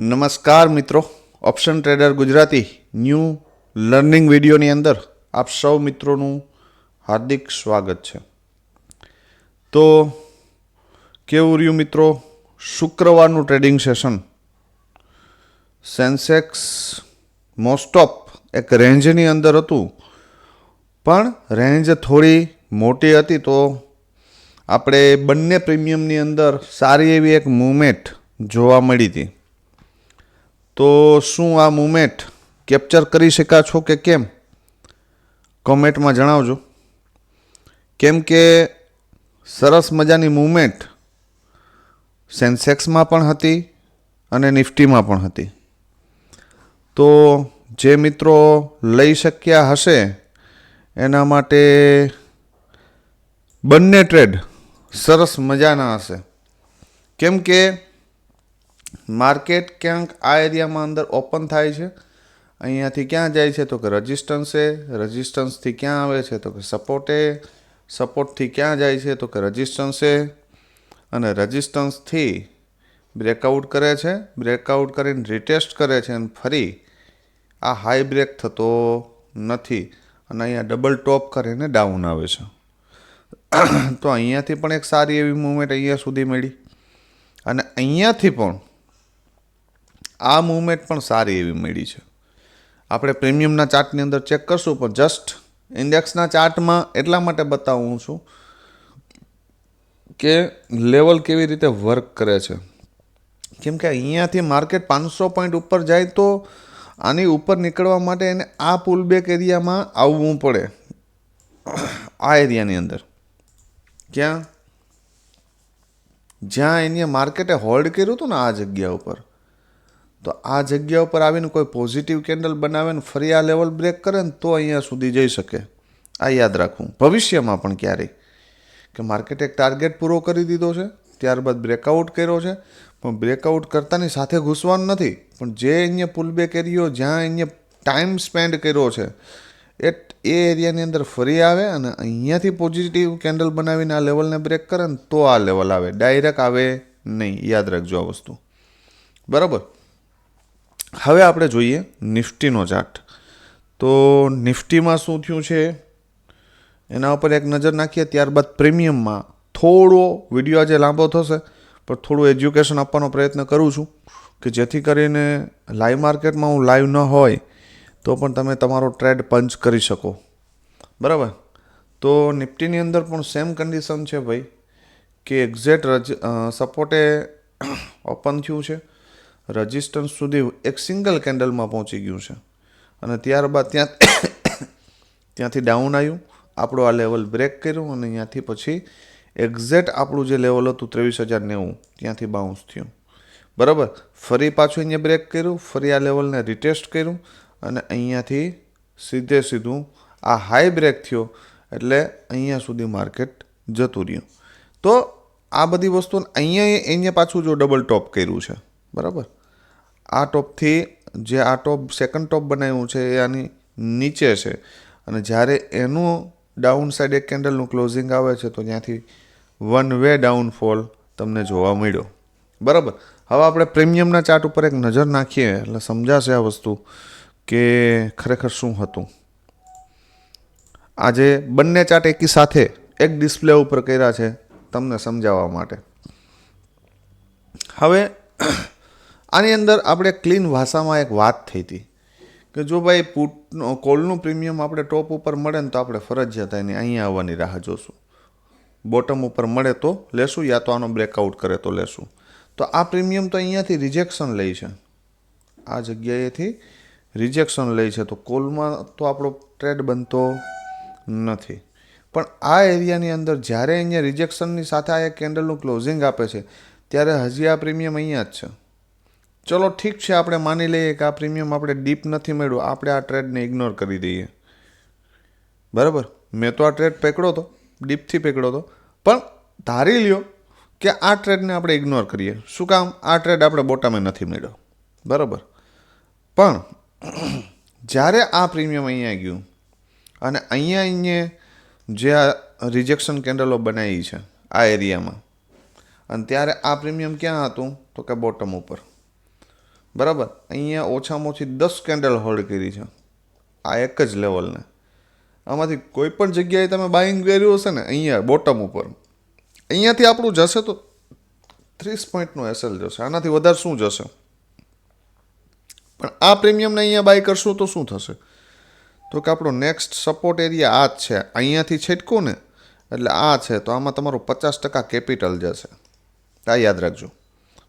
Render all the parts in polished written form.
નમસ્કાર મિત્રો, option trader Gujarati new learning વિડીયોની અંદર આપ સૌ મિત્રોનું હાર્દિક સ્વાગત છે. તો કેવું રહ્યું મિત્રો શુક્રવારનું trading session? Sensex most of એક રેન્જની અંદર હતું, પણ રેન્જ થોડી મોટી હતી, તો આપણે બંને પ્રીમિયમની અંદર સારી એવી એક મૂવમેન્ટ જોવા મળી હતી. તો શું આ મૂવમેન્ટ કેપ્ચર કરી શકા છો કે કેમ? કોમેન્ટમાં જણાવજો. કેમ કે સરસ મજાની મૂવમેન્ટ સેન્સેક્સમાં પણ હતી અને નિફ્ટીમાં પણ હતી. તો જે મિત્રો લઈ શક્યા હશે એના માટે બંને ટ્રેડ સરસ મજાના હશે. કેમ કે માર્કેટ ક્યાંક આ એરિયામાં અંદર ઓપન થાય છે. અહીંયાથી ક્યાં જાય છે તો કે રજિસ્ટન્સે, રજિસ્ટન્સથી ક્યાં આવે છે તો કે સપોર્ટે, સપોર્ટથી ક્યાં જાય છે તો કે રજિસ્ટન્સે, અને રજિસ્ટન્સથી બ્રેકઆઉટ કરે છે, બ્રેકઆઉટ કરીને રિટેસ્ટ કરે છે, અને ફરી આ હાઈ બ્રેક થતો નથી અને અહીંયા ડબલ ટોપ કરીને ડાઉન આવે છે. તો અહીંયાથી પણ એક સારી એવી મૂવમેન્ટ અહીંયા સુધી મળી, અને અહીંયાથી પણ આ મૂવમેન્ટ પણ સારી એવી મળી છે. આપણે પ્રીમિયમના ચાર્ટની અંદર ચેક કરશું, પણ જસ્ટ ઇન્ડેક્સના ચાર્ટમાં એટલા માટે બતાવું છું કે લેવલ કેવી રીતે વર્ક કરે છે. કેમ કે અહીંયાથી માર્કેટ 500 પોઈન્ટ ઉપર જાય તો આની ઉપર નીકળવા માટે એને આ પુલબેક એરિયામાં આવવું પડે. આ એરિયાની અંદર ક્યાં જ્યાં એને માર્કેટે હોલ્ડ કર્યું હતું ને આ જગ્યા ઉપર, તો આ જગ્યા ઉપર આવીને કોઈ પોઝિટિવ કેન્ડલ બનાવે ને ફરી આ લેવલ બ્રેક કરે ને તો અહીંયા સુધી જઈ શકે. આ યાદ રાખવું ભવિષ્યમાં પણ ક્યારેય, કે માર્કેટે એક ટાર્ગેટ પૂરો કરી દીધો છે, ત્યારબાદ બ્રેકઆઉટ કર્યો છે, પણ બ્રેકઆઉટ કરતાની સાથે ઘૂસવાનું નથી, પણ જે અહીંયા પુલબેક એરિયો જ્યાં અહીંયા ટાઈમ સ્પેન્ડ કર્યો છે એ એરિયાની અંદર ફરી આવે અને અહીંયાથી પોઝિટિવ કેન્ડલ બનાવીને આ લેવલને બ્રેક કરે ને તો આ લેવલ આવે, ડાયરેક્ટ આવે નહીં. યાદ રાખજો આ વસ્તુ, બરાબર. હવે આપણે જોઈએ નિફ્ટીનો ચાર્ટ. તો નિફ્ટીમાં શું થયું છે એના ઉપર એક નજર નાખીએ, ત્યારબાદ પ્રીમિયમમાં થોડો વિડીયો આજે લાંબો થશે, પણ થોડું એજ્યુકેશન આપવાનો પ્રયત્ન કરું છું કે જેથી કરીને લાઈવ માર્કેટમાં હું લાઈવ ન હોય તો પણ તમે તમારો ટ્રેડ પંચ કરી શકો, બરાબર. તો નિફ્ટીની અંદર પણ સેમ કન્ડિશન છે ભાઈ, કે એક્ઝેક્ટ સપોર્ટે ઓપન થયું છે, રજિસ્ટન્સ સુધી એક સિંગલ કેન્ડલમાં પહોંચી ગયું છે, અને ત્યારબાદ ત્યાંથી ડાઉન આવ્યું, આપણું આ લેવલ બ્રેક કર્યું, અને ત્યાંથી પછી એક્ઝેક્ટ આપણું જે લેવલ હતું 23,090 ત્યાંથી બાઉન્સ થયું, બરાબર. ફરી પાછું અહીંયા બ્રેક કર્યું, ફરી આ લેવલને રિટેસ્ટ કર્યું, અને અહીંયાથી સીધે સીધું આ હાઈ બ્રેક થયો, એટલે અહીંયા સુધી માર્કેટ જતું રહ્યું. તો આ બધી વસ્તુ અહીંયા પાછું જો ડબલ ટોપ કર્યું છે, બરાબર. આ ટોપથી જે આ ટોપ સેકન્ડ ટોપ બનાવ્યું છે એ આની નીચે છે, અને જ્યારે એનું ડાઉન સાઈડ એક કેન્ડલનું ક્લોઝિંગ આવે છે તો ત્યાંથી વન વે ડાઉનફોલ તમને જોવા મળ્યો, બરાબર. હવે આપણે પ્રીમિયમના ચાર્ટ ઉપર એક નજર નાખીએ એટલે સમજાશે આ વસ્તુ કે ખરેખર શું હતું. આજે બંને ચાર્ટ એકી સાથે એક ડિસ્પ્લે ઉપર કર્યા છે તમને સમજાવવા માટે. હવે આની અંદર આપણે ક્લીન ભાષામાં એક વાત થઈ હતી કે જો ભાઈ કોલનું પ્રીમિયમ આપણે ટોપ ઉપર મળે ને તો આપણે ફરજિયાત એની અહીંયા આવવાની રાહ જોશું, બોટમ ઉપર મળે તો લેશું, યા તો આનો બ્રેકઆઉટ કરે તો લેશું. તો આ પ્રીમિયમ તો અહીંયાથી રિજેક્શન લે છે, આ જગ્યાએથી રિજેક્શન લે છે, તો કોલમાં તો આપણો ટ્રેડ બનતો નથી. પણ આ એરિયાની અંદર જ્યારે અહીંયા રિજેક્શનની સાથે આ એક કેન્ડલનું ક્લોઝિંગ આપે છે ત્યારે હજી આ પ્રીમિયમ અહીંયા જ છે. ચલો ઠીક છે, આપણે માની લઈએ કે આ પ્રીમિયમ આપણે ડીપ નથી મળ્યું, આપણે આ ટ્રેડને ઇગ્નોર કરી દઈએ, બરાબર. મેં તો આ ટ્રેડ પકડ્યો હતો, ડીપથી પકડ્યો હતો, પણ ધારી લ્યો કે આ ટ્રેડને આપણે ઇગ્નોર કરીએ. શું કામ? આ ટ્રેડ આપણે બોટમે નથી મળ્યો, બરાબર. પણ જ્યારે આ પ્રીમિયમ અહીંયા ગયું અને અહીંયા જે આ રિજેક્શન કેન્ડલો બનાવી છે આ એરિયામાં, અને ત્યારે આ પ્રીમિયમ ક્યાં હતું તો કે બોટમ ઉપર. બરાબર. અહીંયા ઓછામાં ઓછી 10 કેન્ડલ હોલ્ડ કરી છે આ એક જ લેવલને. આમાંથી કોઈ પણ જગ્યાએ તમે બાઇંગ કર્યું હશે ને, અહીંયા બોટમ ઉપર, અહીંયાથી આપણું જશે તો 30 પોઈન્ટનો એસએલ જશે. આનાથી વધારે શું જશે? પણ આ પ્રીમિયમને અહીંયા બાય કરશું તો શું થશે? તો કે આપણો નેક્સ્ટ સપોર્ટ એરિયા આ જ છે. અહીંયાથી છેટકું ને એટલે આ છે, તો આમાં તમારું 50% કેપિટલ જશે. આ યાદ રાખજો,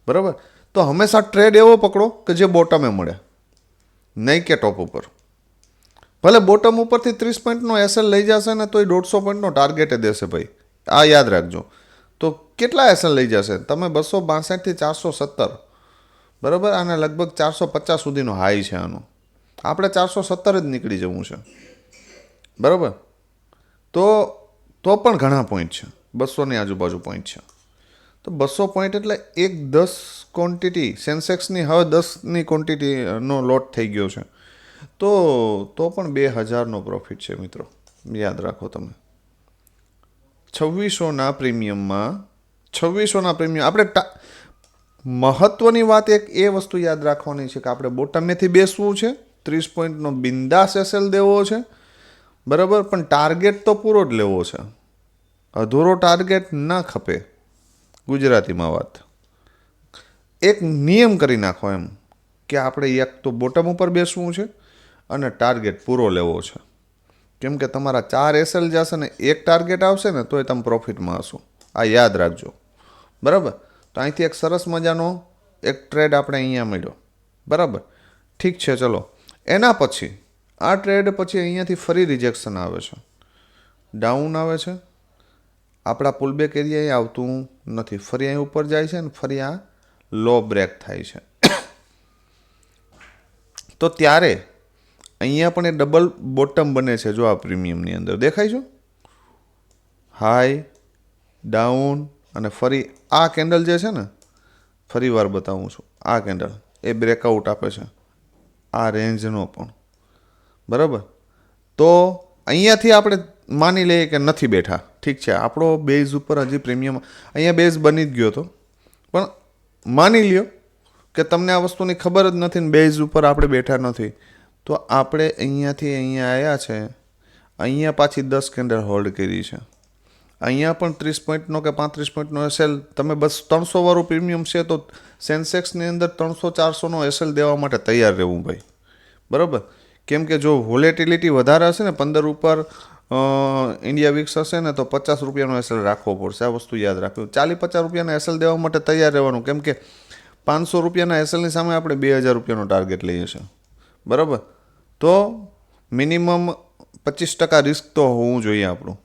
બરાબર. તો હંમેશા ટ્રેડ એવો પકડો કે જે બોટમે મળે, નહીં કે ટોપ ઉપર. ભલે બોટમ ઉપરથી 30 પોઈન્ટનો એસએલ લઈ જશે ને તો એ 150 પોઈન્ટનો ટાર્ગેટે દેશે ભાઈ. આ યાદ રાખજો. તો કેટલા એસએલ લઈ જશે? તમે 262 થી 417, બરાબર. આને લગભગ 450 સુધીનો હાઈ છે આનો. આપણે 417 જ નીકળી જવું છે, બરાબર. તો પણ ઘણા પોઈન્ટ છે, 200ની આજુબાજુ પોઈન્ટ છે. તો 200 પોઈન્ટ એટલે એક 10 ક્વોન્ટિટી સેન્સેક્સની હવે 10ની ક્વોન્ટિટીનો લોટ થઈ ગયો છે. તો પણ 2000નો પ્રોફિટ છે મિત્રો, યાદ રાખો તમે. 2600ના પ્રીમિયમમાં 2600ના પ્રીમિયમ આપણે મહત્વની વાત એક એ વસ્તુ યાદ રાખવાની છે કે આપણે બોટમેથી બેસવું છે, 30 પોઈન્ટનો બિંદાસ એસએલ દેવો છે, બરાબર. પણ ટાર્ગેટ તો પૂરો જ લેવો છે, અધૂરો ટાર્ગેટ ના ખપે. ગુજરાતીમાં વાત, એક નિયમ કરી નાખો એમ કે આપણે એક તો બોટમ ઉપર બેસવું છે અને ટાર્ગેટ પૂરો લેવો છે. કેમ કે તમારા 4 એસએલ જશે ને એક ટાર્ગેટ આવશે ને તોય તમે પ્રોફિટમાં હશો. આ યાદ રાખજો, બરાબર. તો અહીંથી એક સરસ મજાનો એક ટ્રેડ આપણે અહીંયા મળ્યો, બરાબર. ઠીક છે, ચલો. એના પછી આ ટ્રેડ પછી અહીંયાથી ફરી રિજેક્શન આવે છે, ડાઉન આવે છે. આપણા પુલબેક એરિયાએ આવતું નથી, ફરી અહીં ઉપર જાય છે ને ફરી આ લો બ્રેક થાય છે. તો ત્યારે અહીંયા પણ એ ડબલ બોટમ બને છે. જો આ પ્રીમિયમની અંદર દેખાય છે, હાઈ, ડાઉન, અને ફરી આ કેન્ડલ જે છે ને, ફરી વાર બતાવું છું, આ કેન્ડલ એ બ્રેકઆઉટ આપે છે આ રેન્જનો પણ, બરાબર. તો અહીંયાથી આપણે માની લઈએ કે નથી બેઠા, ઠીક છે. આપણો બેઝ ઉપર હજી પ્રીમિયમ અહીંયા બેઝ બની જ ગયો હતો, પણ માની લ્યો કે તમને આ વસ્તુની ખબર જ નથી ને બેઝ ઉપર આપણે બેઠા નથી, તો આપણે અહીંયાથી અહીંયા આવ્યા છે, અહીંયા પાછી 10 કેન્ડલ હોલ્ડ કરી છે. અહીંયા પણ 30 પોઈન્ટનો કે 35 પોઈન્ટનો એસએલ, તમે બસ 300 વાળું પ્રીમિયમ છે તો સેન્સેક્સની અંદર 300-400નો એસએલ દેવા માટે તૈયાર રહેવું ભાઈ, બરાબર. કેમ કે જો વોલેટિલિટી વધારે હશે ને, 15 ઉપર ઇન્ડિયા વિક્સ હશે ને તો 50 રૂપિયાનો એસએલ રાખવો પડશે. આ વસ્તુ યાદ રાખવી. 40-50 રૂપિયાના એસએલ દેવા માટે તૈયાર રહેવાનું. કેમ કે 500 રૂપિયાના એસએલની સામે આપણે 2000 રૂપિયાનો ટાર્ગેટ લઈએ છીએ, બરાબર. તો મિનિમમ 25% રિસ્ક તો હોવું જોઈએ આપણું.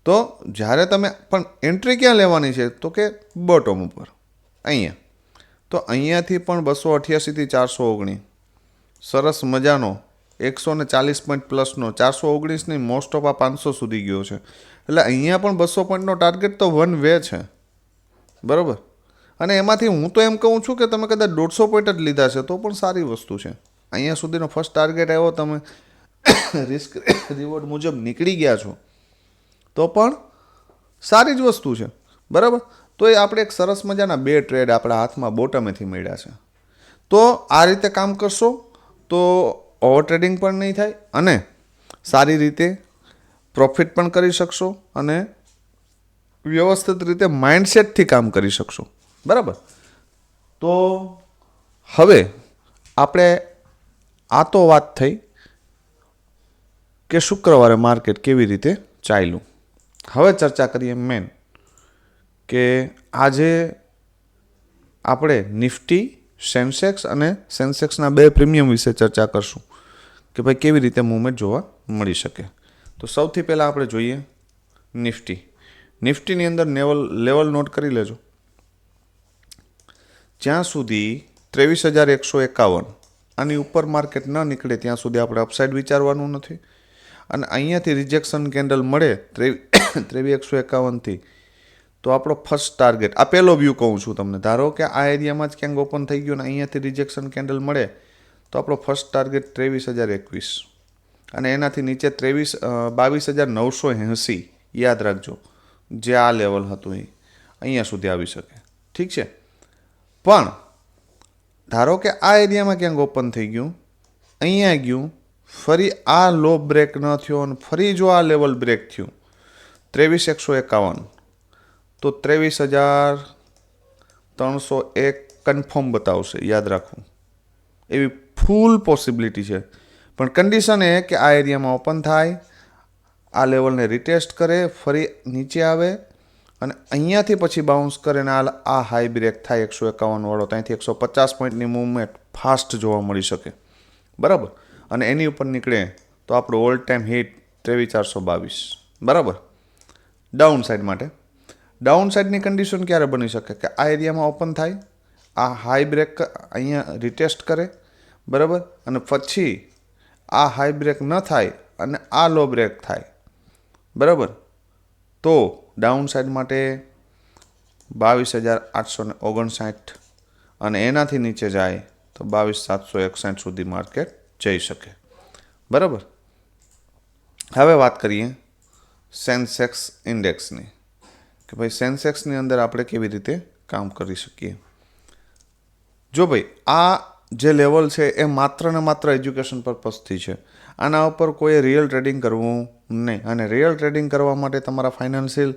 તો જ્યારે તમે પણ એન્ટ્રી ક્યાં લેવાની છે તો કે બોટમ ઉપર અહીંયા. તો અહીંયાથી પણ 288 થી 419 સરસ મજાનો 140 પોઈન્ટ પ્લસનો, 419ની મોસ્ટ ઓફ આ 500 સુધી ગયો છે. એટલે અહીંયા પણ 200 પોઈન્ટનો ટાર્ગેટ તો વન વે છે, બરાબર. અને એમાંથી હું તો એમ કહું છું કે તમે કદાચ 150 પોઈન્ટ જ લીધા છે તો પણ સારી વસ્તુ છે. અહીંયા સુધીનો ફર્સ્ટ ટાર્ગેટ આવ્યો, તમે રિસ્ક રિવોર્ડ મુજબ નીકળી ગયા છો તો પણ સારી જ વસ્તુ છે, બરાબર. તો એ આપણે એક સરસ મજાના 2 ટ્રેડ આપણા હાથમાં બોટમેથી મળ્યા છે. તો આ રીતે કામ કરશો તો ઓવર ટ્રેડિંગ પણ નહીં થાય અને સારી રીતે પ્રોફિટ પણ કરી શકશો અને વ્યવસ્થિત રીતે માઇન્ડસેટથી કામ કરી શકશો, બરાબર. તો હવે આપણે આ તો વાત થઈ કે શુક્રવારે માર્કેટ કેવી રીતે ચાલ્યું. હવે ચર્ચા કરીએ મેન કે આજે આપણે નિફ્ટી, સેન્સેક્સ અને સેન્સેક્સના 2 પ્રીમિયમ વિશે ચર્ચા કરશું કે ભાઈ કેવી રીતે મૂવમેન્ટ જોવા મળી શકે. તો સૌથી પહેલાં આપણે જોઈએ નિફ્ટી. નિફ્ટીની અંદર લેવલ નોટ કરી લેજો. જ્યાં સુધી 23,151 આની ઉપર માર્કેટ ન નીકળે ત્યાં સુધી આપણે અપસાઇડ વિચારવાનું નથી. અને અહીંયાથી રિજેક્શન કેન્ડલ મળે 23,151થી તો આપણો ફર્સ્ટ ટાર્ગેટ, આ પહેલો વ્યૂ કહું છું તમને, ધારો કે આ એરિયામાં જ ક્યાંક ઓપન થઈ ગયું ને અહીંયાથી રિજેક્શન કેન્ડલ મળે તો આપણો ફર્સ્ટ ટાર્ગેટ 23,021 અને એનાથી નીચે 22,980 યાદ રાખજો, જે આ લેવલ હતું એ અહીંયા સુધી આવી શકે, ઠીક છે. પણ ધારો કે આ એરિયામાં ક્યાંક ઓપન થઈ ગયું, અહીંયા ગયું, ફરી આ લો બ્રેક ન થયો અને ફરી જો આ લેવલ બ્રેક થયું 23,151, તો 23,301 કન્ફર્મ બતાવશે. યાદ રાખવું, એવી ફૂલ પોસિબિલિટી છે. પણ કન્ડિશન એ કે આ એરિયામાં ઓપન થાય, આ લેવલને રિટેસ્ટ કરે, ફરી નીચે આવે અને અહીંયાથી પછી બાઉન્સ કરે ને આ હાઈ બ્રેક થાય 151 વાળો, ત્યાંથી 150 પોઈન્ટની મૂવમેન્ટ ફાસ્ટ જોવા મળી શકે. બરાબર. અને એની ઉપર નીકળે તો આપણું ઓલ ટાઈમ હિટ 23,422. બરાબર. ડાઉન સાઈડ માટે ડાઉન સાઈડની કન્ડિશન ક્યારે બની શકે કે આ એરિયામાં ઓપન થાય, આ હાઈ બ્રેક અહીંયા રિટેસ્ટ કરે, બરાબર, અને પછી આ હાઈ બ્રેક ન થાય અને આ લો બ્રેક થાય, બરાબર, તો ડાઉન સાઈડ માટે 22,859 અને એનાથી નીચે જાય તો 22,761 સુધી માર્કેટ જઈ શકે. બરાબર. હવે વાત કરીએ સેન્સેક્સ ઇન્ડેક્સની, કે ભાઈ સેન્સેક્સની અંદર આપણે કેવી રીતે કામ કરી શકીએ. જો ભાઈ આ જે લેવલ છે એ માત્ર ને માત્ર એજ્યુકેશન પર્પઝથી છે. આના ઉપર કોઈ રિયલ ટ્રેડિંગ કરવું નહીં, અને રિયલ ટ્રેડિંગ કરવા માટે તમારા ફાઇનાન્શિયલ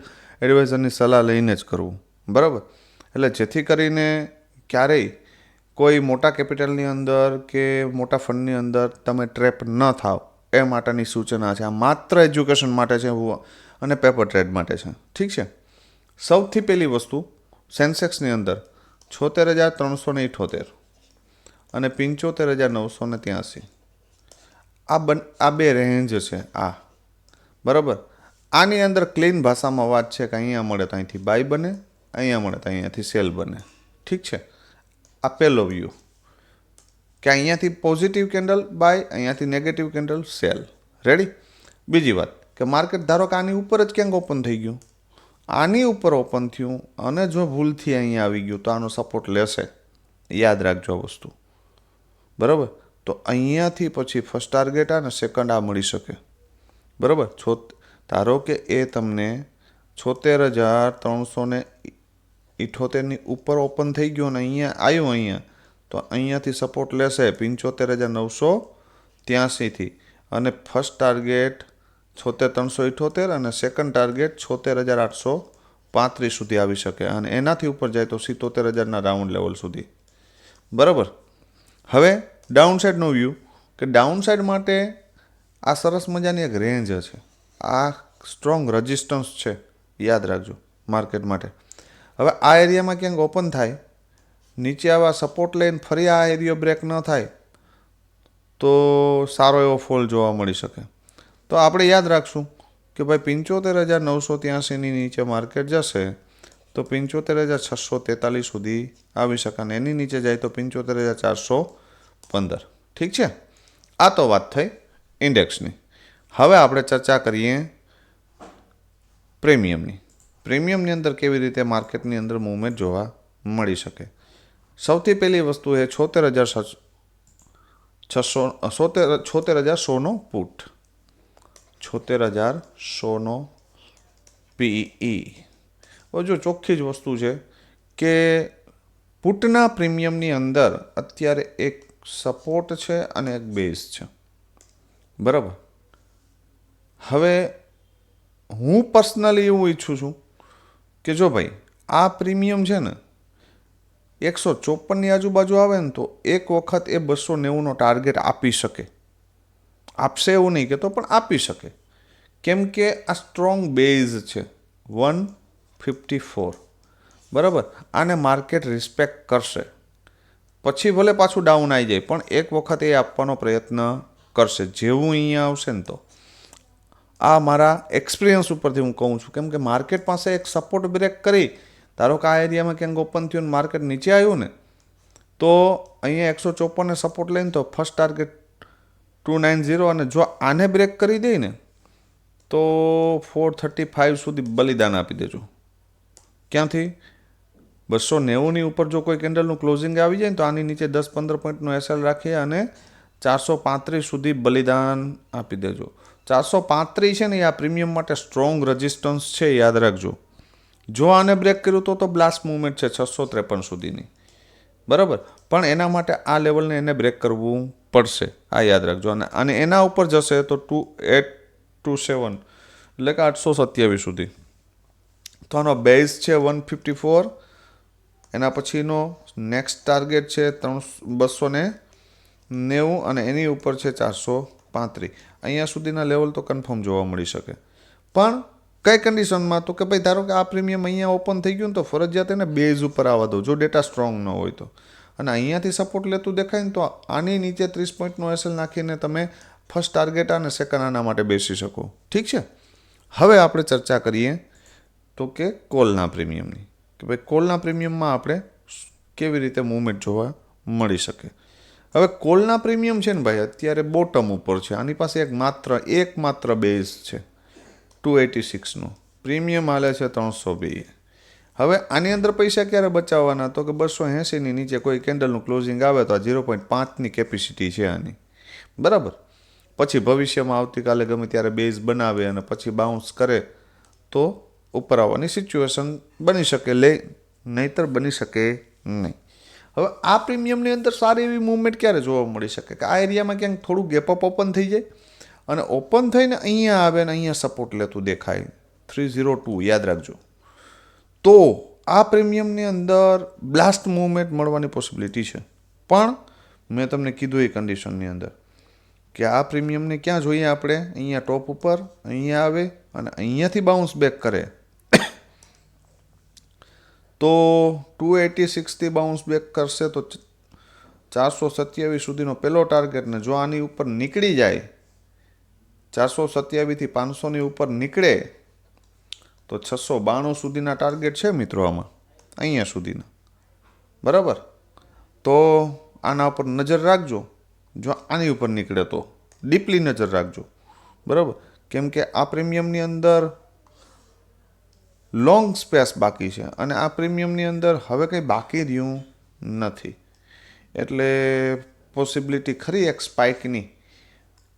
એડવાઇઝરની સલાહ લઈને જ કરવું. બરાબર. એટલે જેથી કરીને ક્યારેય કોઈ મોટા કેપિટલની અંદર કે મોટા ફંડની અંદર તમે ટ્રેપ ન થાવ એ માટેની સૂચના છે. આ માત્ર એજ્યુકેશન માટે છે અને પેપર ટ્રેડ માટે છે. ઠીક છે. સૌથી પહેલી વસ્તુ, સેન્સેક્સની અંદર 76,378 અને 75,983 આ બે રેન્જ છે. બરાબર. આની અંદર ક્લીન ભાષામાં વાત છે કે અહીંયા મળે તો અહીંથી બાય બને, અહીંયા મળે તો અહીંયાથી સેલ બને. ઠીક છે. આ પહેલો વ્યૂ કે અહીંયાથી પોઝિટિવ કેન્ડલ બાય, અહીંયાથી નેગેટિવ કેન્ડલ સેલ. રેડી. બીજી વાત કે માર્કેટ ધારો કે આની ઉપર જ ક્યાંક ઓપન થઈ ગયું, આની ઉપર ઓપન થયું અને જો ભૂલથી અહીંયા આવી ગયું તો આનો સપોર્ટ લેશે. યાદ રાખજો આ વસ્તુ. બરાબર. તો અહીંયાથી પછી ફર્સ્ટ ટાર્ગેટ અને સેકન્ડ આ મળી શકે. બરાબર. ધારો કે એ તમને 76,378ની ઉપર ઓપન થઈ ગયો અને અહીંયા આવ્યું, અહીંયા તો અહીંયાથી સપોર્ટ લેશે 75,983થી, અને ફર્સ્ટ ટાર્ગેટ 76,378 અને સેકન્ડ ટાર્ગેટ 76,835 સુધી આવી શકે, અને એનાથી ઉપર જાય તો 77,000ના રાઉન્ડ લેવલ સુધી. બરાબર. હવે ડાઉન સાઈડનો વ્યૂ કે ડાઉન સાઈડ માટે આ સરસ મજાની એક રેન્જ છે, આ સ્ટ્રોંગ રેઝિસ્ટન્સ છે. યાદ રાખજો માર્કેટ માટે. હવે આ એરિયામાં ક્યાંક ઓપન થાય, નીચે આવા સપોર્ટ લઈને ફરી આ એરિયો બ્રેક ન થાય તો સારો એવો ફોલ જોવા મળી શકે. તો આપણે યાદ રાખશું કે ભાઈ 75,983ની નીચે માર્કેટ જશે તો 75,643 સુધી આવી શકે, અને એની નીચે જાય તો 75,415. ઠીક છે. આ તો વાત થઈ ઇન્ડેક્સની. હવે આપણે ચર્ચા કરીએ પ્રીમિયમની. પ્રીમિયમની અંદર કેવી રીતે માર્કેટની અંદર મૂવમેન્ટ જોવા મળી શકે. સૌથી પહેલી વસ્તુ એ 76,100નો પુટ, 76,100નો પીઈ. જો ચોખ્ખી જ વસ્તુ છે કે પુટના પ્રીમિયમની અંદર અત્યારે એક સપોર્ટ છે અને એક બેઝ છે. બરાબર. હવે હું પર્સનલી એવું ઈચ્છું છું કે જો ભાઈ આ પ્રીમિયમ છે ને 154ની આજુબાજુ આવે ને તો એક વખત એ 290નો ટાર્ગેટ આપી શકે. આપશે એવું નહીં કહેતો, પણ આપી શકે. કેમ કે આ સ્ટ્રોંગ બેઝ છે 154. બરાબર. આને માર્કેટ રિસ્પેક્ટ કરશે. પછી ભલે પાછું ડાઉન આવી જાય પણ એક વખત એ આપવાનો પ્રયત્ન કરશે જેવું અહીંયા આવશે ને. તો આ મારા એક્સપિરિયન્સ ઉપરથી હું કહું છું, કેમ કે માર્કેટ પાસે એક સપોર્ટ બ્રેક કરી, ધારો કે આ એરિયામાં ક્યાંક ઓપન થયું ને માર્કેટ નીચે આવ્યું ને તો અહીંયા 154ને સપોર્ટ લઈને તો ફર્સ્ટ ટાર્ગેટ 290, અને જો આને બ્રેક કરી દે ને તો 435 સુધી બલિદાન આપી દેજો. ક્યાંથી 290ની ઉપર જો કોઈ કેન્ડલનું ક્લોઝિંગ આવી જાય ને તો આની નીચે 10-15 પોઈન્ટનો એસએલ રાખી અને 435 સુધી બલિદાન આપી દેજો. 435 છે ને એ આ પ્રીમિયમ માટે સ્ટ્રોંગ રેઝિસ્ટન્સ છે. યાદ રાખજો. જો આને બ્રેક કર્યું તો બ્લાસ્ટ મૂવમેન્ટ છે 653 સુધીની. બરાબર. પણ એના માટે આ લેવલને એને બ્રેક કરવું પડશે, આ યાદ રાખજો. અને એના ઉપર જશે તો 2827 એટલે કે 827 સુધી. તો આનો બેઝ છે 154, એના પછીનો નેક્સ્ટ ટાર્ગેટ છે 290 અને એની ઉપર છે 435. અહીંયા સુધીના લેવલ તો કન્ફર્મ જોવા મળી શકે. પણ કઈ કન્ડિશનમાં? તો કે ભાઈ ધારો કે આ પ્રીમિયમ અહીંયા ઓપન થઈ ગયું ને તો ફરજિયાત એને બેઝ ઉપર આવવા દો, જો ડેટા સ્ટ્રોંગ ન હોય તો. અને અહીંયાથી સપોર્ટ લેતું દેખાય ને તો આની નીચે 30 પોઈન્ટનો એસએલ નાખીને તમે ફર્સ્ટ ટાર્ગેટ અને સેકન્ડ આના માટે બેસી શકો. ઠીક છે. હવે આપણે ચર્ચા કરીએ તો કે કોલના પ્રીમિયમની, કે ભાઈ કોલના પ્રીમિયમમાં આપણે કેવી રીતે મૂવમેન્ટ જોવા મળી શકે. હવે કોલના પ્રીમિયમ છે ને ભાઈ અત્યારે બોટમ ઉપર છે. આની પાસે એકમાત્ર બેઝ છે 286નો, પ્રીમિયમ હાલે છે 302. હવે આની અંદર પૈસા ક્યારે બચાવવાના? તો કે 280ની નીચે કોઈ કેન્ડલનું ક્લોઝિંગ આવે તો આ 0.5ની કેપેસિટી છે આની, બરાબર. પછી ભવિષ્યમાં આવતીકાલે ગમે ત્યારે બેઝ બનાવે અને પછી બાઉન્સ કરે તો ઉપર આવવાની સિચ્યુએશન બની શકે, નહીતર બની શકે નહીં. હવે આ પ્રીમિયમની અંદર સારી એવી મૂવમેન્ટ ક્યારે જોવા મળી શકે? કે આ એરિયામાં ક્યાંક થોડું ગેપઅપ ઓપન થઈ જાય અને ઓપન થઈને અહીંયા આવે ને અહીંયા સપોર્ટ લેતું દેખાય 302, યાદ રાખજો. તો આ પ્રીમિયમની અંદર બ્લાસ્ટ મૂવમેન્ટ મળવાની પોસિબિલિટી છે. પણ મેં તમને કીધું એ કન્ડિશનની અંદર કે આ પ્રીમિયમને ક્યાં જોઈએ આપણે? અહીંયા ટોપ ઉપર, અહીંયા આવે અને અહીંયાથી બાઉન્સ બેક કરે તો 286થી બાઉન્સ બેક કરશે તો 427 સુધીનો પહેલો ટાર્ગેટ. ને જો આની ઉપર નીકળી જાય 427થી 500ની ઉપર નીકળે તો 692 સુધીના ટાર્ગેટ છે મિત્રો આમાં, અહીંયા સુધીના, બરાબર. તો આના ઉપર નજર રાખજો. જો આની ઉપર નીકળે તો ડીપલી નજર રાખજો, બરાબર. કેમ કે આ પ્રીમિયમની અંદર લોંગ સ્પેસ બાકી છે અને આ પ્રીમિયમની અંદર હવે કંઈ બાકી રહ્યું નથી. એટલે પોસિબિલિટી ખરી એક સ્પાઇકની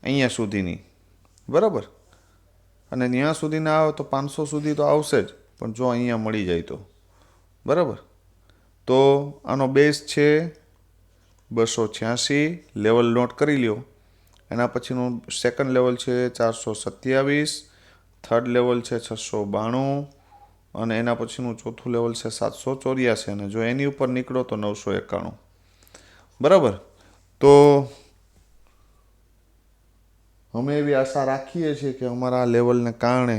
અહીંયા સુધીની, બરાબર. અને ત્યાં સુધી ના આવે તો 500 સુધી તો આવશે જ, પણ જો અહીંયા મળી જાય તો, બરાબર. તો આનો બેઝ છે 286, લેવલ નોટ કરી લ્યો. એના પછીનું સેકન્ડ લેવલ છે 427, થર્ડ લેવલ છે 692 અને એના પછીનું ચોથું લેવલ છે 784 અને જો એની ઉપર નીકળો તો 991, બરાબર. તો અમે એવી આશા રાખીએ છીએ કે અમારા આ લેવલને કારણે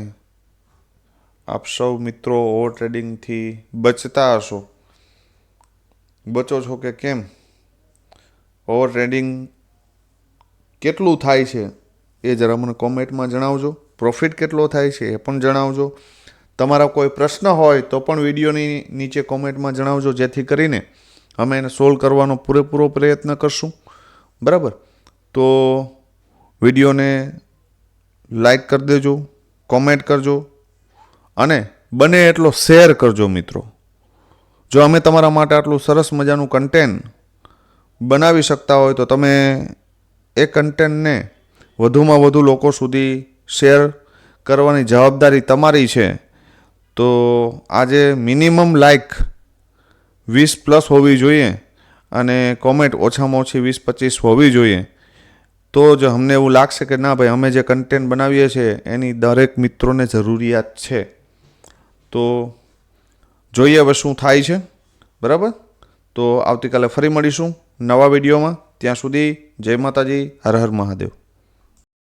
આપ સૌ મિત્રો ઓવર ટ્રેડિંગથી બચતા હશો. બચો છો કે કેમ? ઓવર ટ્રેડિંગ કેટલું થાય છે એ જરા મને કોમેન્ટમાં જણાવજો. પ્રોફિટ કેટલો થાય છે એ પણ જણાવજો. તમારા કોઈ પ્રશ્ન હોય તો પણ વિડીયોની નીચે કોમેન્ટમાં જણાવજો, જેથી કરીને અમે એને સોલ્વ કરવાનો પૂરેપૂરો પ્રયત્ન કરશું, બરાબર. તો વિડીયોને લાઈક કરી દેજો, કોમેન્ટ કરજો અને બને એટલો શેર કરજો મિત્રો. જો અમે તમારા માટે આટલું સરસ મજાનું કન્ટેન્ટ બનાવી શકતા હોય તો તમે એ કન્ટેન્ટને વધુમાં વધુ લોકો સુધી શેર કરવાની જવાબદારી તમારી છે. તો આજે મિનિમમ લાઈક 20+ હોવી જોઈએ અને કોમેન્ટ ઓછામાં ઓછી 20-25 હોવી જોઈએ. તો જ અમને એવું લાગશે કે ના ભાઈ અમે જે કન્ટેન્ટ બનાવીએ છીએ એની દરેક મિત્રોને જરૂરિયાત છે. તો જોઈએ હવે શું થાય છે, બરાબર. તો આવતીકાલે ફરી મળીશું નવા વિડીયોમાં. ત્યાં સુધી જય માતાજી, હર હર મહાદેવ.